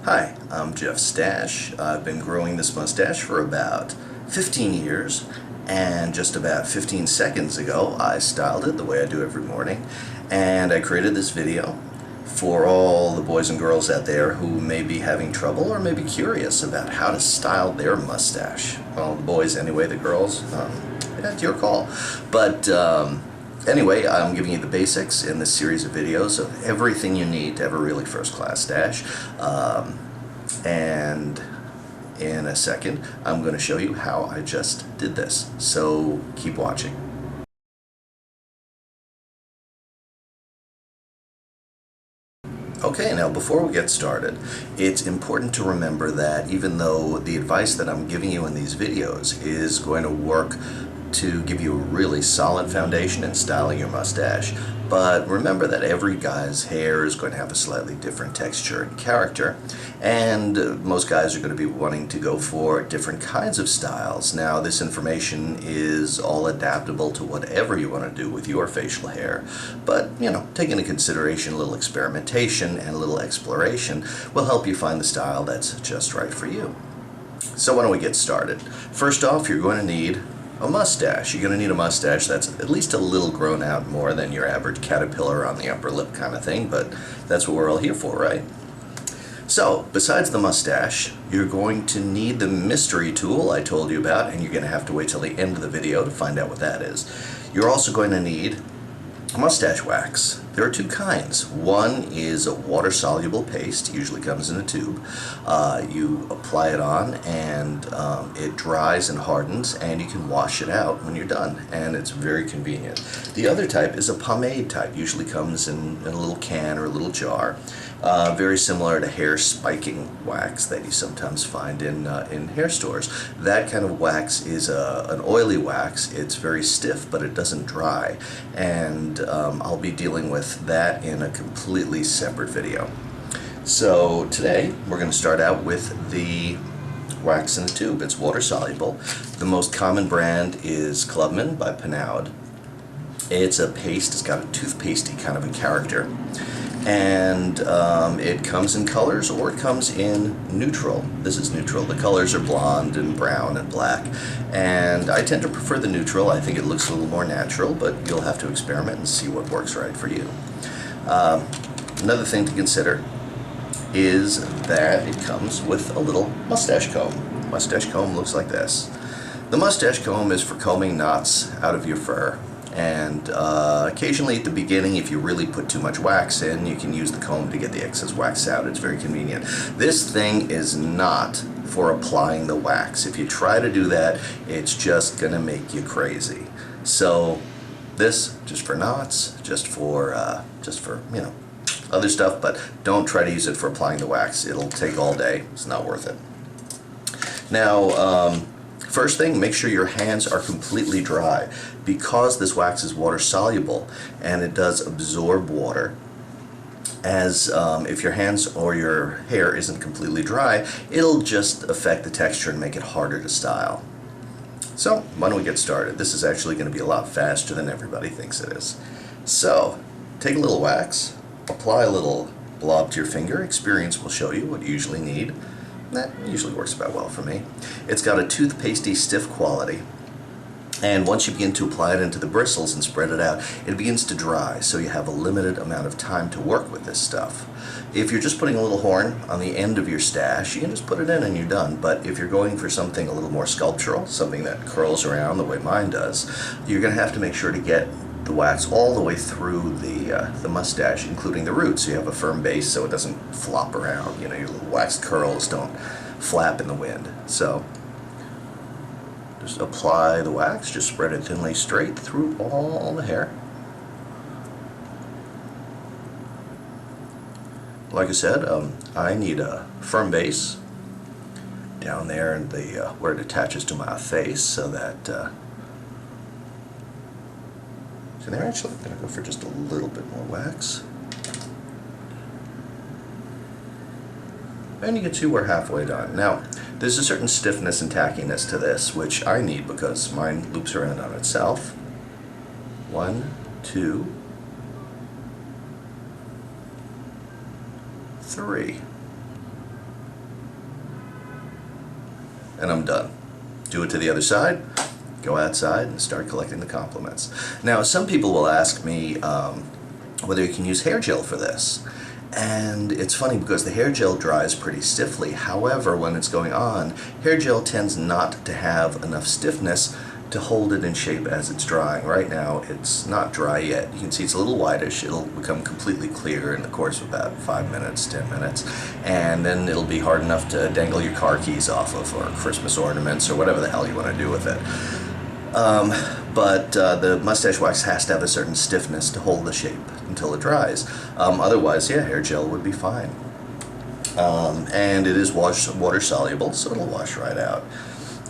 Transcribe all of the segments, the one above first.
Hi, I'm Jeff Stache. I've been growing this mustache for about 15 years, and just about 15 seconds ago I styled it the way I do every morning, and I created this video for all the boys and girls out there who may be having trouble or may be curious about how to style their mustache. Well, the boys anyway, the girls, it's your call. But anyway, I'm giving you the basics in this series of videos of everything you need to have a really first-class stash. And in a second, I'm going to show you how I just did this. So keep watching. Okay, now before we get started, it's important to remember that even though the advice that I'm giving you in these videos is going to work to give you a really solid foundation in styling your mustache, but remember that every guy's hair is going to have a slightly different texture and character, and most guys are going to be wanting to go for different kinds of styles. Now, this information is all adaptable to whatever you want to do with your facial hair, but take into consideration a little experimentation and a little exploration will help you find the style that's just right for you. So why don't we get started? First off, you're going to need a mustache. You're going to need a mustache that's at least a little grown out more than your average caterpillar on the upper lip kind of thing, but that's what we're all here for, right? So, besides the mustache, you're going to need the mystery tool I told you about, and you're going to have to wait till the end of the video to find out what that is. You're also going to need mustache wax. There are two kinds. One is a water-soluble paste, usually comes in a tube. You apply it on and it dries and hardens, and you can wash it out when you're done, and it's very convenient. The other type is a pomade type, usually comes in a little can or a little jar. Very similar to hair spiking wax that you sometimes find in hair stores. That kind of wax is an oily wax. It's very stiff, but it doesn't dry, and I'll be dealing with that in a completely separate video. So today we're going to start out with the wax in a tube. It's water soluble. The most common brand is Clubman by Pomade. It's a paste. It's got a toothpastey kind of a character, and it comes in colors or it comes in neutral. This is neutral. The colors are blonde and brown and black, and I tend to prefer the neutral. I think it looks a little more natural, but you'll have to experiment and see what works right for you. Another thing to consider is that it comes with a little mustache comb. Mustache comb looks like this. The mustache comb is for combing knots out of your fur. And occasionally at the beginning, if you really put too much wax in, you can use the comb to get the excess wax out. It's very convenient. This thing is not for applying the wax. If you try to do that, it's just going to make you crazy. So this, just for knots, just for other stuff, but don't try to use it for applying the wax. It'll take all day. It's not worth it. Now, first thing, make sure your hands are completely dry. Because this wax is water soluble and it does absorb water, as if your hands or your hair isn't completely dry, it'll just affect the texture and make it harder to style. So why don't we get started? This is actually going to be a lot faster than everybody thinks it is. So take a little wax, apply a little blob to your finger. Experience will show you what you usually need. That usually works about well for me. It's got a toothpastey stiff quality, and once you begin to apply it into the bristles and spread it out, it begins to dry, so you have a limited amount of time to work with this stuff. If you're just putting a little horn on the end of your stash, you can just put it in and you're done. But if you're going for something a little more sculptural, something that curls around the way mine does, you're going to have to make sure to get the wax all the way through the mustache, including the roots, so you have a firm base so it doesn't flop around. Your little waxed curls don't flap in the wind. So just apply the wax, just spread it thinly straight through all the hair. Like I said, I need a firm base down there in the where it attaches to my face, so that so there. Actually, I'm going to go for just a little bit more wax, and you can see we're halfway done. Now, there's a certain stiffness and tackiness to this, which I need because mine loops around on itself. 1, 2, 3. and I'm done. Do it to the other side, go outside and start collecting the compliments. Now, some people will ask me whether you can use hair gel for this. And it's funny because the hair gel dries pretty stiffly. However, when it's going on, hair gel tends not to have enough stiffness to hold it in shape as it's drying. Right now, it's not dry yet. You can see it's a little whitish. It'll become completely clear in the course of about 5 minutes, 10 minutes. And then it'll be hard enough to dangle your car keys off of, or Christmas ornaments, or whatever the hell you want to do with it. But the mustache wax has to have a certain stiffness to hold the shape until it dries. Otherwise, yeah, hair gel would be fine. And it is water soluble, so it'll wash right out.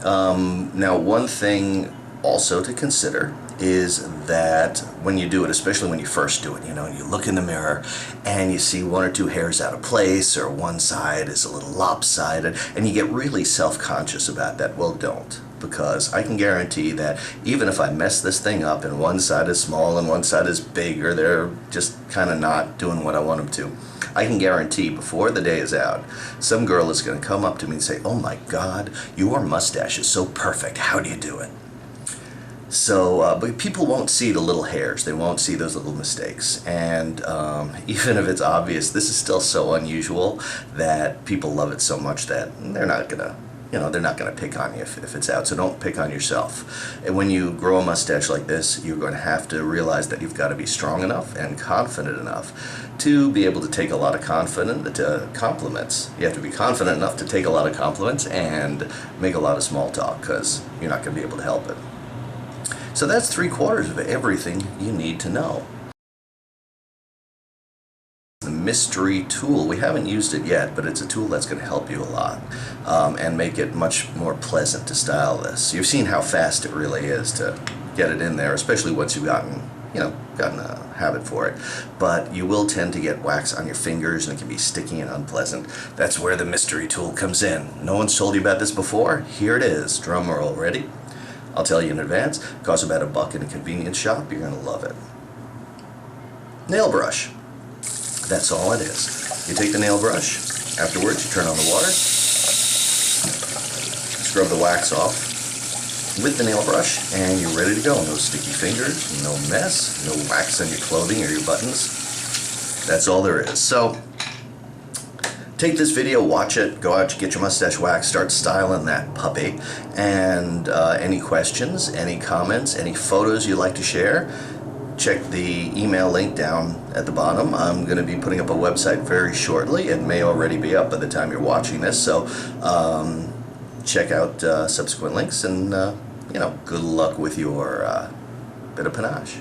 Now, one thing also to consider is that when you do it, especially when you first do it, you know, and you look in the mirror and you see one or two hairs out of place, or one side is a little lopsided, and you get really self-conscious about that. Well, don't. Because I can guarantee that even if I mess this thing up and one side is small and one side is big, or they're just kind of not doing what I want them to, I can guarantee before the day is out, some girl is going to come up to me and say, "Oh my God, your mustache is so perfect. How do you do it?" So, but people won't see the little hairs. They won't see those little mistakes. And even if it's obvious, this is still so unusual that people love it so much that they're not going to, they're not going to pick on you if it's out, so don't pick on yourself. And when you grow a mustache like this, you're going to have to realize that you've got to be strong enough and confident enough to be able to take a lot of compliments. You have to be confident enough to take a lot of compliments and make a lot of small talk, because you're not going to be able to help it. So that's 3/4 of everything you need to know. The mystery tool, we haven't used it yet, but it's a tool that's going to help you a lot and make it much more pleasant to style this. You've seen how fast it really is to get it in there, especially once you've gotten a habit for it. But you will tend to get wax on your fingers, and it can be sticky and unpleasant. That's where the mystery tool comes in. No one's told you about this before. Here it is. Drum roll. Ready? I'll tell you in advance. It costs about $1 in a convenience shop. You're going to love it. Nail brush. That's all it is. You take the nail brush. Afterwards, you turn on the water. Scrub the wax off with the nail brush, and you're ready to go. No sticky fingers, no mess, no wax on your clothing or your buttons. That's all there is. So, take this video, watch it, go out, get your mustache wax, start styling that puppy. And any questions, any comments, any photos you'd like to share, check the email link down at the bottom. I'm going to be putting up a website very shortly. It may already be up by the time you're watching this, so check out subsequent links, and good luck with your bit of panache.